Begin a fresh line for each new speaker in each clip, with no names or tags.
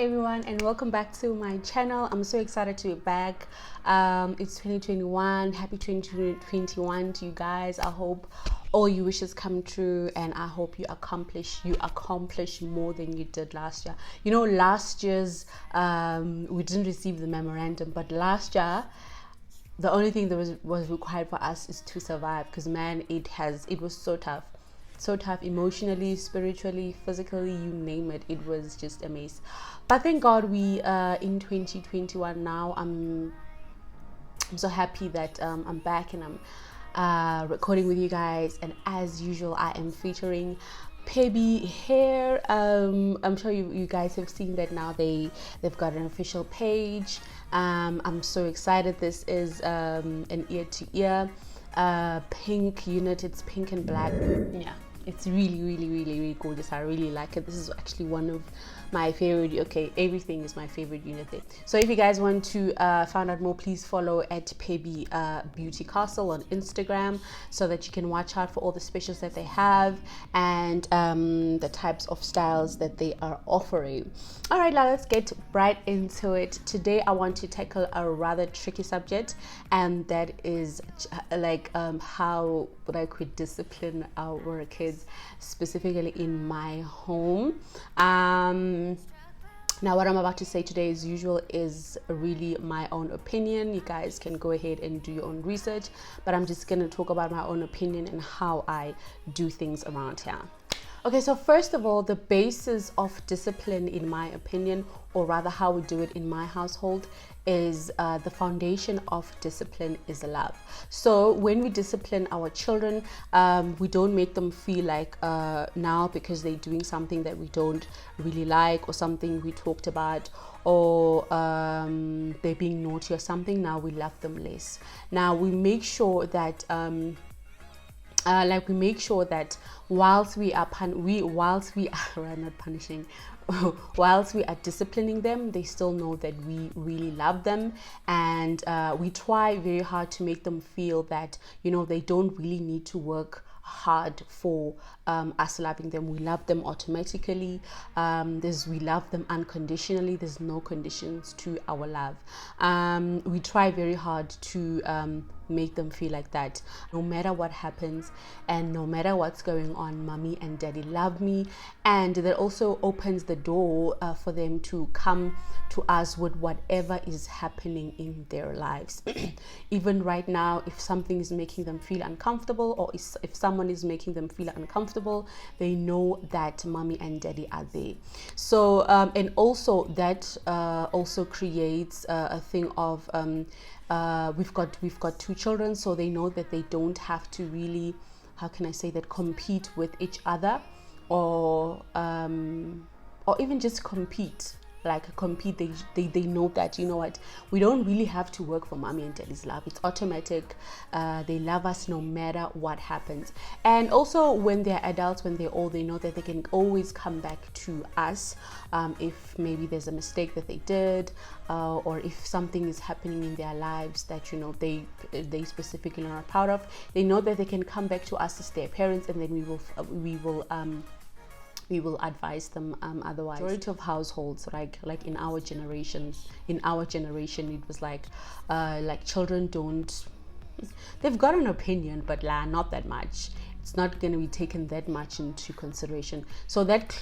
everyone, and welcome back to my channel. I'm so excited to be back. It's 2021. Happy 2021 to you guys. I hope all your wishes come true, and I hope you accomplish more than you did last year. You know, last year's we didn't receive the memorandum, but last year the only thing that was required for us is to survive, because man, it was so tough emotionally, spiritually, physically, you name it. It was just a mess. But thank God we in 2021 now. I'm so happy that I'm back and I'm recording with you guys, and as usual I am featuring Pebby here. I'm sure you guys have seen that now. They've got an official page. I'm so excited. This is an ear to ear pink unit. It's pink and black. Yeah, it's really gorgeous. I really like it. This is actually one of my favorite. Okay, everything is my favorite unit there. So if you guys want to find out more, please follow at Pebby Beauty Castle on Instagram, so that you can watch out for all the specials that they have and the types of styles that they are offering. All right, now let's get right into it. Today I want to tackle a rather tricky subject, and that is like how I could discipline our kids, specifically in my home. Now what I'm about to say today, as usual, is really my own opinion. You guys can go ahead and do your own research, but I'm just going to talk about my own opinion and how I do things around here. Okay, so first of all, the basis of discipline, in my opinion, or rather how we do it in my household, is the foundation of discipline is love. So when we discipline our children, we don't make them feel like now because they're doing something that we don't really like, or something we talked about, or they're being naughty or something, now we love them less. Now we make sure that we make sure that whilst we are whilst we are not punishing, whilst we are disciplining them, they still know that we really love them, and we try very hard to make them feel that, you know, they don't really need to work hard for us loving them. We love them automatically. We love them unconditionally. There's no conditions to our love. We try very hard to make them feel like that no matter what happens and no matter what's going on, mommy and daddy love me. And that also opens the door for them to come to us with whatever is happening in their lives. Even right now, if something is making them feel uncomfortable, or if someone is making them feel uncomfortable, they know that mommy and daddy are there. So and also that also creates a thing of we've got two children, so they know that they don't have to really, how can I say that, compete with each other, or even just compete. They know that, you know what, we don't really have to work for mommy and daddy's love. It's automatic. They love us no matter what happens. And also when they're adults, when they're old, they know that they can always come back to us if maybe there's a mistake that they did, or if something is happening in their lives that, you know, they specifically are not proud of. They know that they can come back to us as their parents, and then we will advise them otherwise. Majority of households, like in our generation, it was like children don't, they've got an opinion, but not that much. It's not going to be taken that much into consideration. So that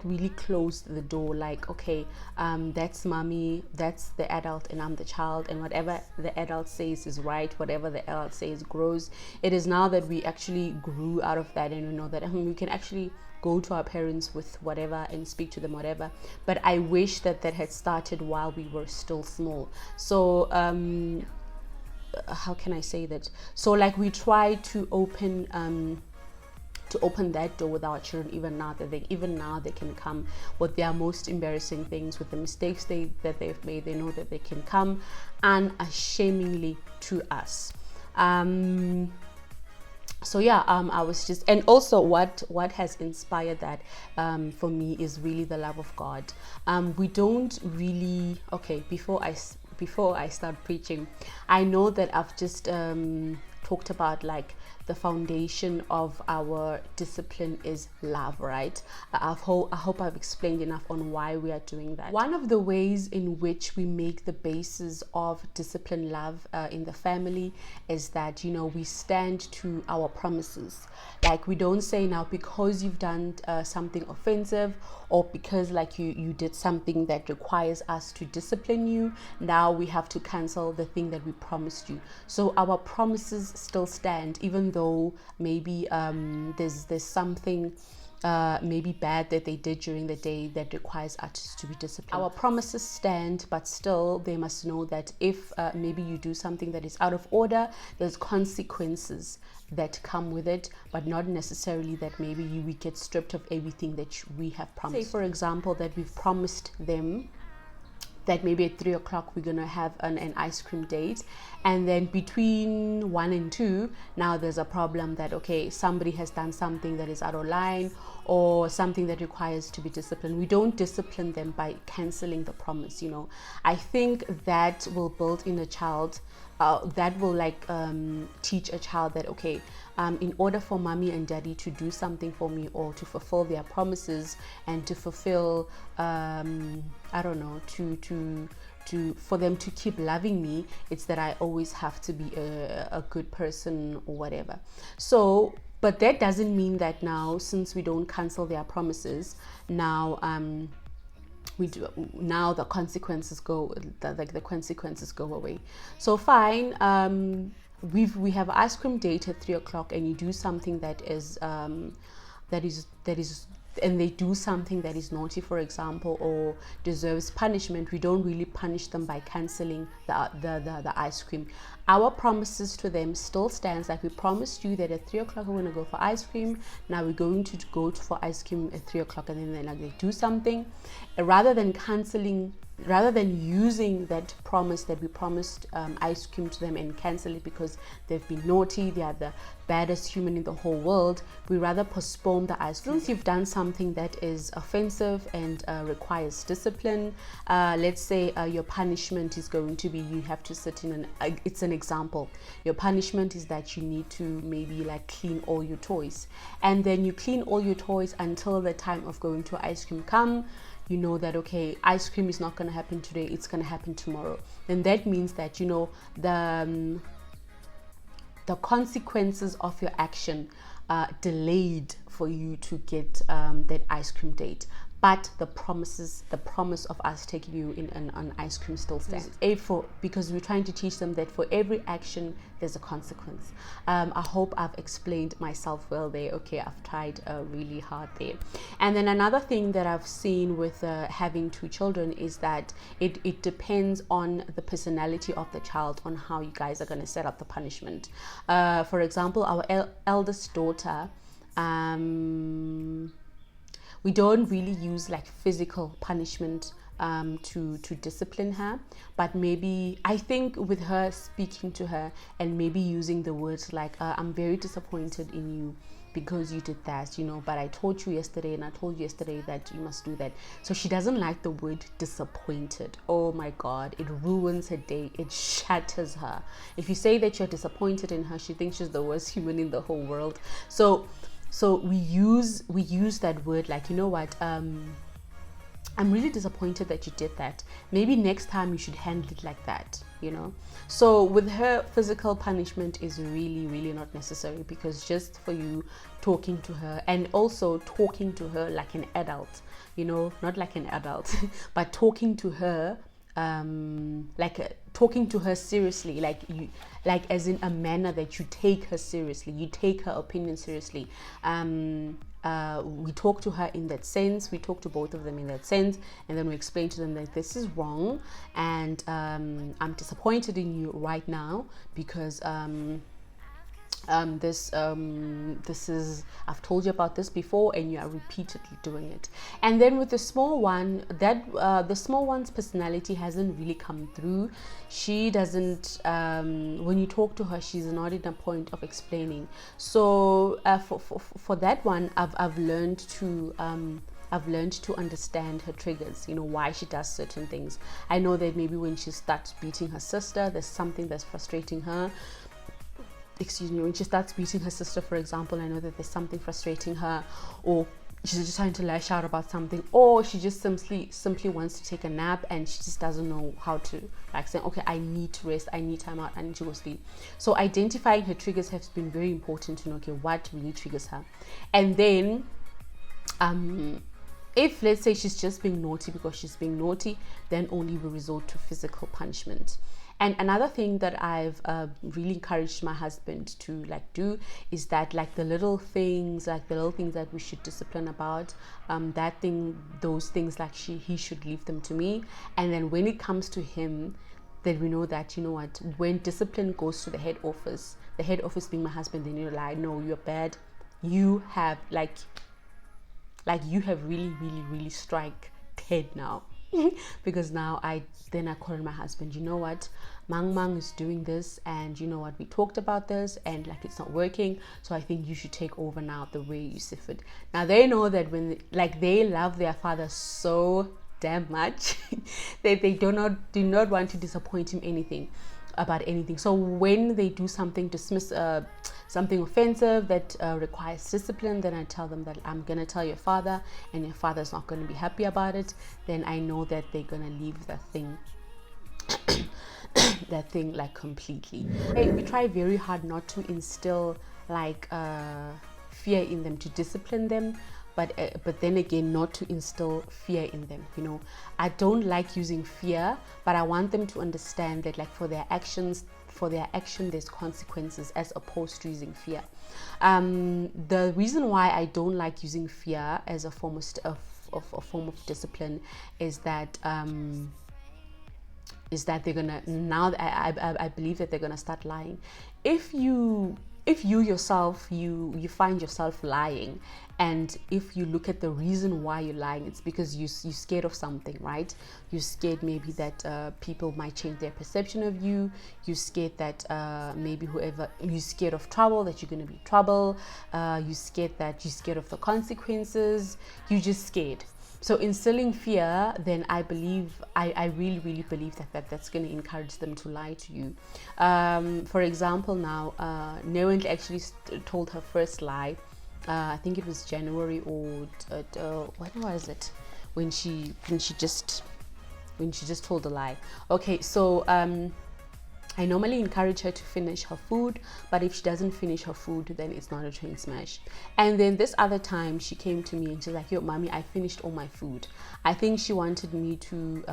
really closed the door. Like, okay, that's mommy, that's the adult, and I'm the child, and whatever the adult says is right, whatever the adult says grows. It is now that we actually grew out of that, and we know that we can actually go to our parents with whatever and speak to them whatever. But I wish that had started while we were still small. So how can I say that? So like we try to open that door with our children. Even now they can come with their most embarrassing things, with the mistakes that they've made. They know that they can come unashamedly to us. So yeah, I was just, and also what has inspired that for me is really the love of God. We don't really, okay, before I start preaching, I know that I've just talked about like the foundation of our discipline is love, right? I hope I've explained enough on why we are doing that. One of the ways in which we make the basis of discipline love in the family is that, you know, we stand to our promises. Like, we don't say now because you've done something offensive, or because like you did something that requires us to discipline you, now we have to cancel the thing that we promised you. So our promises still stand, even though maybe there's something maybe bad that they did during the day that requires us to be disciplined. Our promises stand, but still they must know that if maybe you do something that is out of order, there's consequences that come with it, but not necessarily that maybe we get stripped of everything that we have promised. Say, for example, that we've promised them that maybe at 3 o'clock we're gonna have an ice cream date, and then between 1 and 2 now there's a problem that, okay, somebody has done something that is out of line or something that requires to be disciplined. We don't discipline them by canceling the promise, you know. I think that will build in a child, that will like teach a child that, okay, in order for mommy and daddy to do something for me, or to fulfill their promises and to fulfill I don't know, for them to keep loving me, it's that I always have to be a good person or whatever. So, but that doesn't mean that now, since we don't cancel their promises, now now the consequences go, the consequences go away. So fine, we have ice cream date at 3 o'clock, and you do something that is and they do something that is naughty, for example, or deserves punishment. We don't really punish them by canceling the ice cream. Our promises to them still stands. Like, we promised you that at 3 o'clock we're going to go for ice cream. Now we're going to go for ice cream at 3 o'clock, and then like they do something, rather than canceling, rather than using that promise that we promised ice cream to them and cancel it because they've been naughty, they are the baddest human in the whole world, we rather postpone the ice cream. Since you've done something that is offensive and requires discipline, let's say your punishment is going to be, you have to sit in it's an example, your punishment is that you need to maybe like clean all your toys, and then you clean all your toys until the time of going to ice cream come. You know that, okay, ice cream is not going to happen today, it's going to happen tomorrow. And that means that, you know, the consequences of your action delayed for you to get that ice cream date, but the promise of us taking you in an ice cream still stands. Because we're trying to teach them that for every action there's a consequence. I hope I've explained myself well there. Okay, I've tried really hard there. And then another thing that I've seen with having 2 children is that it depends on the personality of the child, on how you guys are going to set up the punishment. For example, our eldest daughter, we don't really use like physical punishment to discipline her, but maybe I think with her, speaking to her and maybe using the words like I'm very disappointed in you because you did that, you know, but I told you yesterday and I told you yesterday that you must do that. So she doesn't like the word disappointed. Oh my God, it ruins her day, it shatters her. If you say that you're disappointed in her, she thinks she's the worst human in the whole world. So we use that word like, you know what, I'm really disappointed that you did that. Maybe next time you should handle it like that, you know. So with her, physical punishment is really, really not necessary, because just for you talking to her, and also talking to her like an adult, you know, not like an adult, but talking to her talking to her seriously, like as in a manner that you take her seriously, you take her opinion seriously. We talk to her in that sense, we talk to both of them in that sense, and then we explain to them that this is wrong, and I'm disappointed in you right now because this is, I've told you about this before and you are repeatedly doing it. And then with the small one, that the small one's personality hasn't really come through. She doesn't, when you talk to her, she's not in a point of explaining. So for that one, I've learned to understand her triggers, you know, why she does certain things. I know that maybe when she starts beating her sister, there's something that's frustrating her. excuse me, when she starts beating her sister, for example, I know that there's something frustrating her, or she's just trying to lash out about something, or she just simply wants to take a nap and she just doesn't know how to, like, say, okay, I need to rest, I need time out, I need to go sleep. So identifying her triggers has been very important to know, okay, what really triggers her. And then if, let's say, she's just being naughty because she's being naughty, then only we resort to physical punishment. And another thing that I've really encouraged my husband to like do is that, like, the little things that we should discipline about, those things, like he should leave them to me. And then when it comes to him, then we know that, you know what, when discipline goes to the head office being my husband, then you're like, no, you're bad. You have you have really strike head now. Because now I call my husband, you know what, Mang is doing this, and you know what, we talked about this, and like, it's not working, so I think you should take over now the way you see fit. Now they know that when they love their father so damn much that they do not want to disappoint him about anything. So when they do something, something offensive that requires discipline, then I tell them that I'm gonna tell your father, and your father's not gonna be happy about it. Then I know that they're gonna leave that thing like completely. We try very hard not to instill fear in them, to discipline them, but then again, not to instill fear in them. You know, I don't like using fear, but I want them to understand that, like, for their action there's consequences, as opposed to using fear. The reason why I don't like using fear as a form of discipline is that they're gonna, now I believe that they're gonna start lying. If you yourself, you find yourself lying, and if you look at the reason why you're lying, it's because you're scared of something, right? You're scared maybe that people might change their perception of you. You're scared that you're scared of trouble, that you're going to be trouble. You're scared of the consequences. You're just scared. So instilling fear, then I really believe that's going to encourage them to lie to you. For example, now, Newent actually told her first lie. I think it was January, or when was it? When she just told a lie. Okay, so I normally encourage her to finish her food, but if she doesn't finish her food, then it's not a train smash. And then this other time, she came to me and she's like, yo, mommy, I finished all my food. I think she wanted me to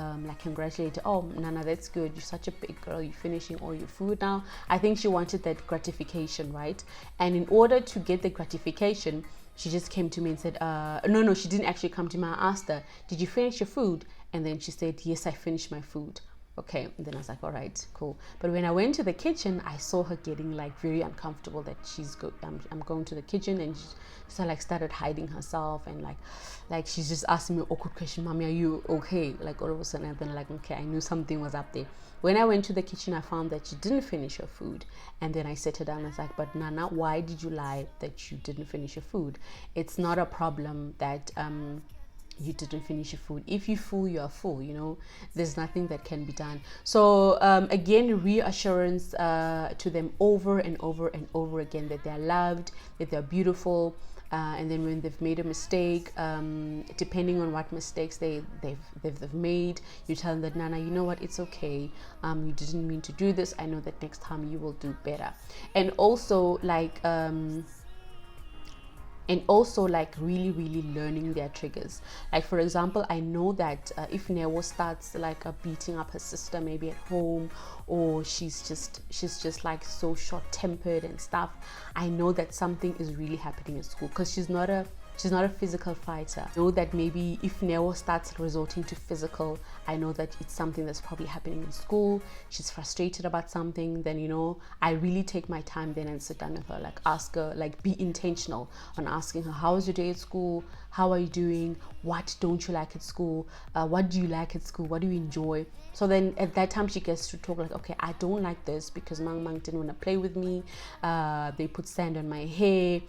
congratulate her. Oh, Nana, that's good. You're such a big girl. You're finishing all your food now. I think she wanted that gratification, right? And in order to get the gratification, she just came to me and said, no, she didn't actually come to me. I asked her, did you finish your food? And then she said, yes, I finished my food. Okay, and then I was like, all right, cool. But when I went to the kitchen, I saw her getting very uncomfortable that I'm going to the kitchen, and she started hiding herself, and like she's just asking me awkward question, mommy, are you okay? Like, all of a sudden, and then okay, I knew something was up there. When I went to the kitchen, I found that she didn't finish her food, and then I sat her down and I was like, but Nana, why did you lie that you didn't finish your food? It's not a problem that you didn't finish your food. If you full, you are full. You know, there's nothing that can be done. So again, reassurance to them over and over and over again, that they're loved, that they're beautiful. And then when they've made a mistake, depending on what mistakes they've made, you tell them that, Nana, you know what, it's okay. You didn't mean to do this. I know that next time you will do better. And also really learning their triggers. Like, for example, I know that if Newo starts beating up her sister, maybe at home, or she's just like so short-tempered and stuff, I know that something is really happening at school, because she's not a physical fighter. I know that maybe if Neo starts resorting to physical, I know that it's something that's probably happening in school. She's frustrated about something. Then, you know, I really take my time then and sit down with her, ask her, be intentional on asking her, how was your day at school? How are you doing? What don't you like at school? What do you like at school? What do you enjoy? So then at that time she gets to talk okay, I don't like this because Mang didn't want to play with me. They put sand on my hair.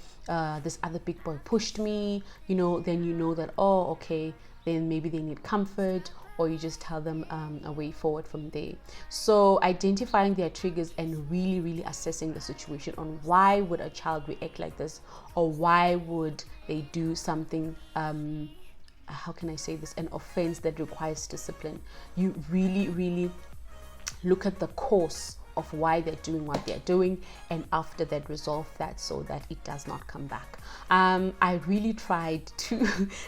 This other big boy pushed me. You know, then you know that, oh, okay, then maybe they need comfort, or you just tell them a way forward from there. So identifying their triggers and really assessing the situation on why would a child react like this, or why would they do something, how can I say this, an offense that requires discipline. You really look at the cause of why they're doing what they're doing, and after that resolve that so that it does not come back. I really tried to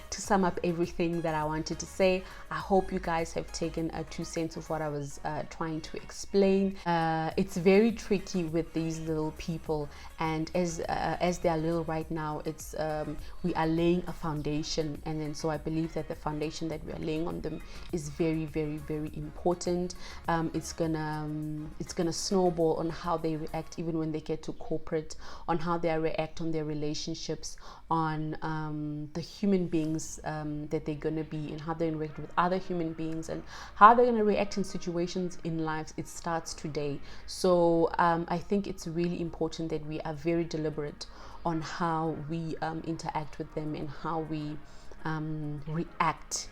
to sum up everything that I wanted to say. I hope you guys have taken a 2 cents of what I was trying to explain. It's very tricky with these little people, and as they are little right now, it's we are laying a foundation, and then so I believe that the foundation that we are laying on them is very important. It's gonna snowball on how they react even when they get to corporate, on how they react on their relationships, on the human beings that they're gonna be, and how they interact with other human beings, and how they're gonna react in situations in lives. It starts today. So I think it's really important that we are very deliberate on how we interact with them, and how we react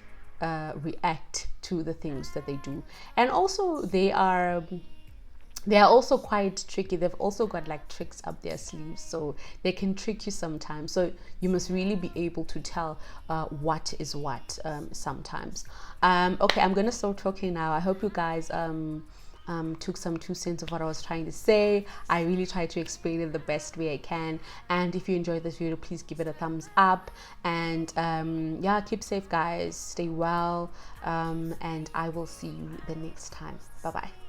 to the things that they do. And also they are also quite tricky. They've also got like tricks up their sleeves, so they can trick you sometimes. So you must really be able to tell what is what sometimes. Okay, I'm gonna stop talking now. I hope you guys took some 2 cents of what I was trying to say. I really tried to explain it the best way I can. And if you enjoyed this video, please give it a thumbs up. And yeah, keep safe, guys. Stay well. And I will see you the next time. Bye bye.